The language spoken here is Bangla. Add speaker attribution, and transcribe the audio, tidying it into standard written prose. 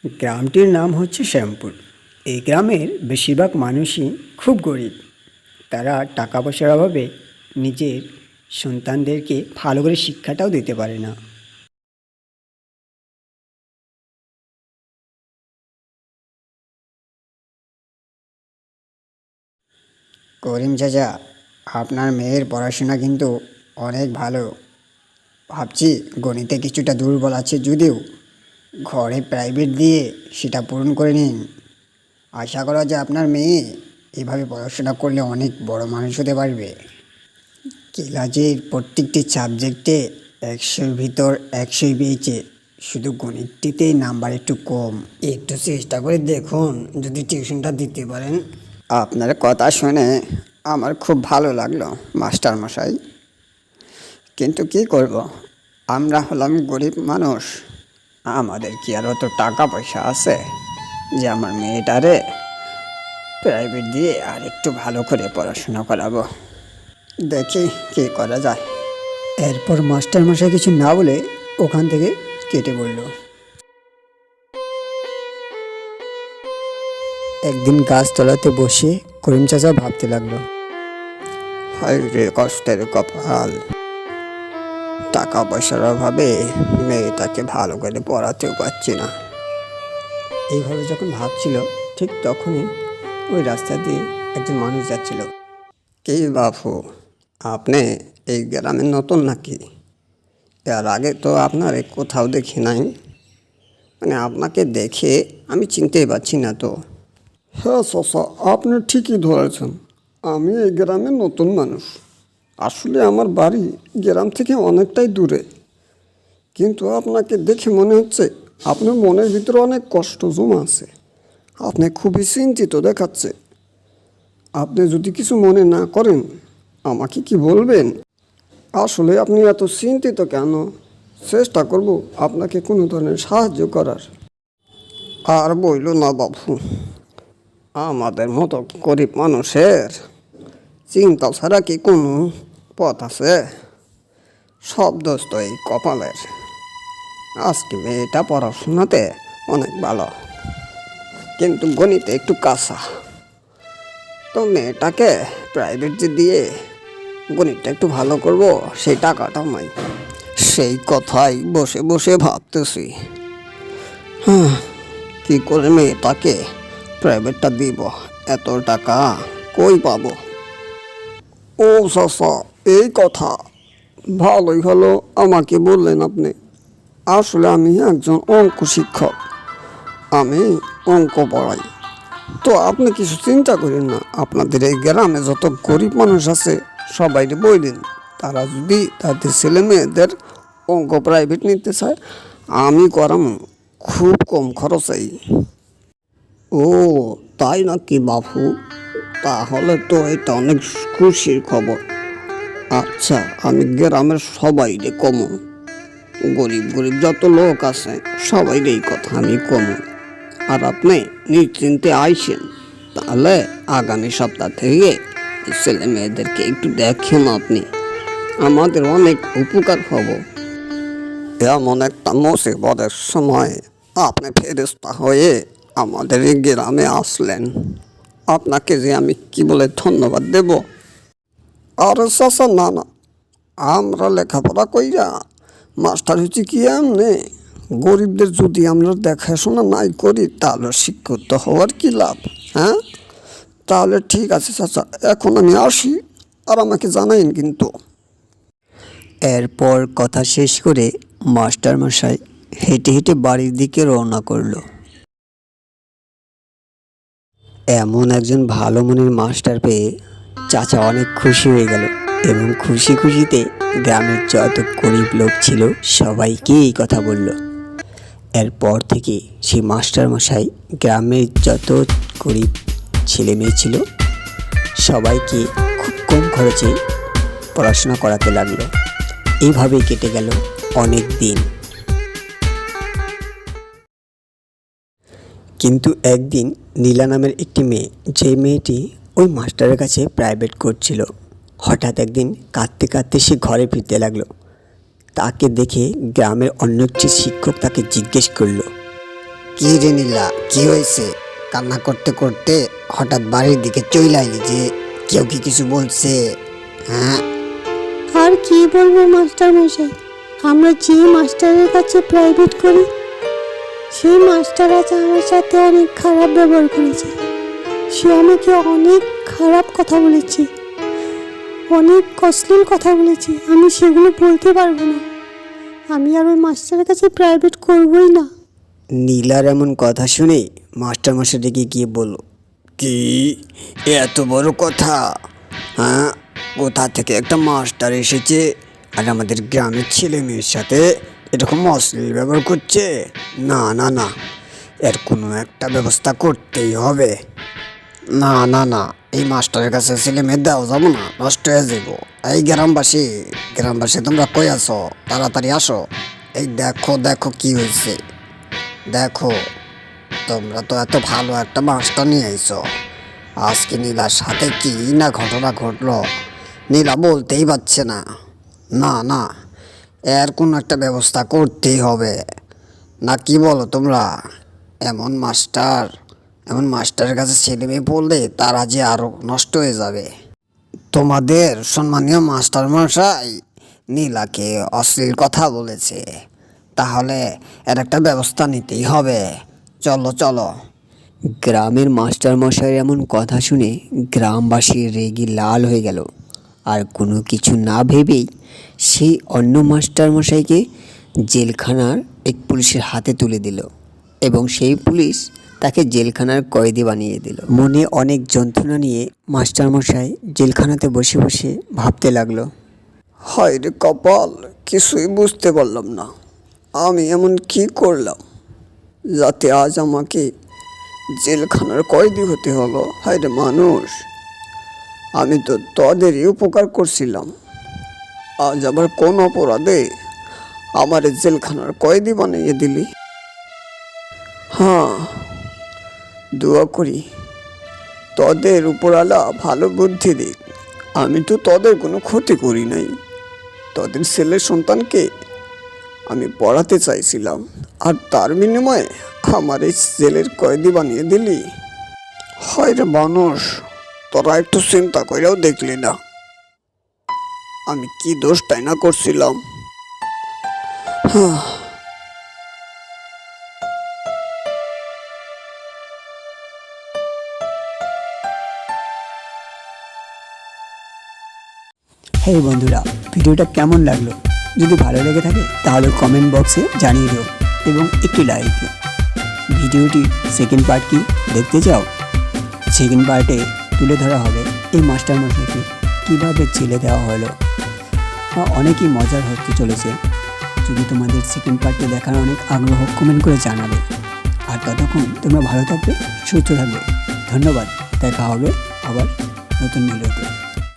Speaker 1: গ্রামটির নাম হচ্ছে শ্যামপুর। এই গ্রামের বেশিরভাগ মানুষই খুব গরিব। তারা টাকা পয়সার অভাবে নিজের সন্তানদেরকে ভালো করে শিক্ষাটাও দিতে পারে না। করিম চাচা, আপনার মেয়ের পড়াশোনা কিন্তু অনেক ভালো। ভাবছি গণিতে কিছুটা দুর্বল আছে যদিও ঘরে প্রাইভেট দিয়ে সেটা পূরণ করে নিন। আশা করা যায় আপনার মেয়ে এভাবে পড়াশোনা করলে অনেক বড় মানুষ হতে পারবে। ক্লাসের প্রত্যেকটি সাবজেক্টে ১০০-র ভিতর ১০০ই পেয়েছে, শুধু গণিতটিতেই নাম্বার একটু কম। একটু চেষ্টা করে দেখুন যদি টিউশনটা দিতে পারেন। আপনার কথা শুনে আমার খুব ভালো লাগলো মাস্টার মশাই, কিন্তু কি করব, আমরা হলাম গরিব মানুষ। আমাদের কি আর অত টাকা পয়সা আছে যে আমার মেয়েটারে প্রাইভেট দিয়ে আর একটু ভালো করে পড়াশোনা করাবো? দেখি কী করা যায়। এরপর মাস্টার মশাই কিছু না বলে ওখান থেকে কেটে পড়ল। একদিন গাছতলাতে বসে করিম চাচা ভাবতে লাগলো, হায় রে কষ্টের কপাল, টাকা পয়সার অভাবে মেয়েটাকে ভালো করে পড়াতেও পারছি না। এইভাবে যখন ভাবছিল ঠিক তখনই ওই রাস্তা দিয়ে একজন মানুষ যাচ্ছিল। কি বাপু, আপনি এই গ্রামে নতুন নাকি? এর আগে তো আপনার কোথাও দেখি নাই। মানে আপনাকে দেখে আমি চিনতেই পারছি না তো।
Speaker 2: হ্যাঁ চাচা, আপনি ঠিকই ধরেছেন। আমি এই গ্রামের নতুন মানুষ। আসলে আমার বাড়ি গ্রাম থেকে অনেকটাই দূরে। কিন্তু আপনাকে দেখে মনে হচ্ছে আপনার মনের ভিতরে অনেক কষ্ট জমা আছে। আপনি খুবই চিন্তিত দেখাচ্ছে। আপনি যদি কিছু মনে না করেন আমাকে কি বলবেন? আসলে আপনি এত চিন্তিত কেন? চেষ্টা করব আপনাকে কোনো ধরনের সাহায্য করার।
Speaker 1: আর বইল না বাবু, আমাদের মতো গরিব মানুষের চিন্তা ছাড়া কি কোনো পথ আছে? সব দোষ তো এই কপালের। আজকে মেয়েটা পড়াশোনাতে অনেক ভালো, কিন্তু গণিতে একটু কাঁচা। তো মেয়েটাকে প্রাইভেট যে দিয়ে গণিতটা একটু ভালো করব, সেই টাকাটাও নাই। সেই কথাই বসে বসে ভাবতেছি, হ্যাঁ, কী করে মেয়েটাকে প্রাইভেটটা দিব? এত টাকা কই পাবো?
Speaker 2: ও চাচা, এই কথা ভালোই হলো আমাকে বললেন আপনি। আসলে আমি একজন অঙ্ক শিক্ষক। আমি অঙ্ক পড়াই। তো আপনি কিছু চিন্তা করেন না, আপনাদের এই গ্রামে যত গরিব মানুষ আছে সবাইকে বললেন, তারা যদি তাদের ছেলে মেয়েদের অঙ্ক প্রাইভেট নিতে চায় আমি করাম, খুব কম খরচাই।
Speaker 1: ও তাই নাকি বাপু? তাহলে তো এটা অনেক খুশির খবর। আচ্ছা, আমি গ্রামের সবাইরে কমু, গরিব গরিব যত লোক আছে সবাইরে এই কথা আমি কমু। আর আপনি নিশ্চিন্তে আইসেন, তাহলে আগামী সপ্তাহ থেকে ছেলে মেয়েদেরকে একটু দেখেন আপনি, আমাদের অনেক উপকার হব।
Speaker 2: এমন একটা মুসিবতের সময় আপনি ফেরেশতা হয়ে আমাদের এই গ্রামে আসলেন, আপনাকে যে আমি কি বলে ধন্যবাদ দেব? আরে চাচা, না না, আমরা লেখাপড়া কইরা মাস্টার হচ্ছে কি এমনি? গরিবদের যদি আমরা দেখাশোনা নাই করি তাহলে শিক্ষিত হওয়ার কি লাভ? হ্যাঁ, তাহলে ঠিক আছে চাচা, এখন আমি আসি, আর আমাকে জানাইন কিন্তু।
Speaker 1: এরপর কথা শেষ করে মাস্টার মশাই হেঁটে হেঁটে বাড়ির দিকে রওনা করলো। এমন একজন ভালো মনের মাস্টার পেয়ে চাচা অনেক খুশি হয়ে গেল এবং খুশি খুশিতে গ্রামের যত গরিব লোক ছিল সবাইকে এই কথা বলল। এরপর থেকে সেই মাস্টার মশাই গ্রামের যত গরিব ছেলে মেয়ে ছিল সবাইকে খুব কম খরচে পড়াশোনা করাতে লাগলো। এইভাবেই কেটে গেল অনেক দিন। কিন্তু একদিন নীলা নামের একটি মেয়ে, যে মেয়েটি ওই মাস্টারের কাছে প্রাইভেট করছিল, হঠাৎ একদিন কাঁদতে কাঁদতে সে ঘরে ফিরতে লাগলো। তাকে দেখে গ্রামের অন্য একটি শিক্ষক তাকে জিজ্ঞেস করলো, কি রে নীলা, কি হয়েছে? কান্না করতে করতে হঠাৎ বাড়ির দিকে চলে আইলি যে, কেউ কি কিছু বলছে? হ্যাঁ,
Speaker 3: আর কি বলবো মাস্টার মশাই, আমরা যে মাস্টারের কাছে প্রাইভেট করি সেই মাস্টার আজ আমার সাথে অনেক খারাপ ব্যবহার করেছে। সে আমাকে অনেক খারাপ কথা বলেছে, অনেক অশ্লীল কথা বলেছে। আমি সেগুলো বলতে পারবো না। আমি আর ওই মাস্টারের কাছে প্রাইভেট করবই না।
Speaker 1: নীলার এমন কথা শুনে মাস্টার মশাই ডেকে গিয়ে বলল, কি এত বড় কথা? হ্যাঁ, কোথা থেকে একটা মাস্টার এসেছে আর আমাদের গ্রামের ছেলে মেয়ের সাথে এরকম অশ্লীল ব্যবহার করছে? না না না, এর কোনো একটা ব্যবস্থা করতেই হবে। না না না, এই মাস্টারের কাছে ছেলে মেয়ে দেওয়া যাবো না, নষ্ট হয়ে যাব। এই গ্রামবাসী তোমরা কই আছো? তাড়াতাড়ি আসো। এই দেখো দেখো কি হয়েছে, দেখো। তোমরা তো এত ভালো একটা মাস্টার নিয়ে আইছো, আজকে নীলার সাথে কি না ঘটনা ঘটলো, নীলা বলতেই পারছে না। না না, এর কোনো একটা ব্যবস্থা করতেই হবে। না কি বলো তোমরা? এমন মাস্টারের কাছে ছেলে মেয়ে পড়লে তারা যে আরো নষ্ট হয়ে যাবে। তোমাদের সম্মানীয় মাস্টার মশাই নীলাকে অশ্লীল কথা বলেছে, তাহলে এর একটা ব্যবস্থা নিতেই হবে। চলো চলো।
Speaker 4: গ্রামের মাস্টার মশাইয়ের এমন কথা শুনে গ্রামবাসী রেগে লাল হয়ে গেল। আর কোনো কিছু না ভেবেই সেই অন্য মাস্টার মশাইকে জেলখানার এক পুলিশের হাতে তুলে দিল এবং সেই পুলিশ তাকে জেলখানার কয়েদি বানিয়ে দিল। মনে অনেক যন্ত্রণা নিয়ে মাস্টার মশাই জেলখানাতে বসে বসে ভাবতে লাগলো,
Speaker 2: হায় রে কপাল, কিছুই বুঝতে পারলাম না। আমি এমন কি করলাম যাতে আজ আমাকে জেলখানার কয়েদি হতে হলো? হায় রে মানুষ, আমি তো তোদেরই উপকার করছিলাম, আজ আবার কোন অপরাধে আমার জেলখানার কয়েদি বানিয়ে দিলি? হ্যাঁ, দোয়া করি তোদের উপরালা ভালো বুদ্ধি দিক। আমি তো তোদের কোনো ক্ষতি করি নাই, তোদের ছেলের সন্তানকে আমি পড়াতে চাইছিলাম, আর তার বিনিময়ে আমার এই জেলের কয়েদি বানিয়ে দিলি। হয় রে মানুষ, তোরা একটু চিন্তা করেও দেখলি না আমি কি দোষটাই না করছিলাম।
Speaker 4: হেই বন্ধুরা, ভিডিওটা কেমন লাগলো? যদি ভালো লেগে থাকে তাহলে কমেন্ট বক্সে জানিয়ে দিও এবং একটি লাইক দিও। ভিডিওটির সেকেন্ড পার্ট কি দেখতে চাও? সেকেন্ড পার্টে তুলে ধরা হবে এই মাস্টারমশাইকে কীভাবে ছেলে দেওয়া হলো। অনেকই মজার হতে চলেছে। যদি তোমাদের সেকেন্ড পার্টটি দেখার অনেক আগ্রহ, কমেন্ট করে জানাবে। আর ততক্ষণ তোমরা ভালো থাকবে, সুস্থ থাকবে। ধন্যবাদ, দেখা হবে আবার নতুন ভিডিওতে।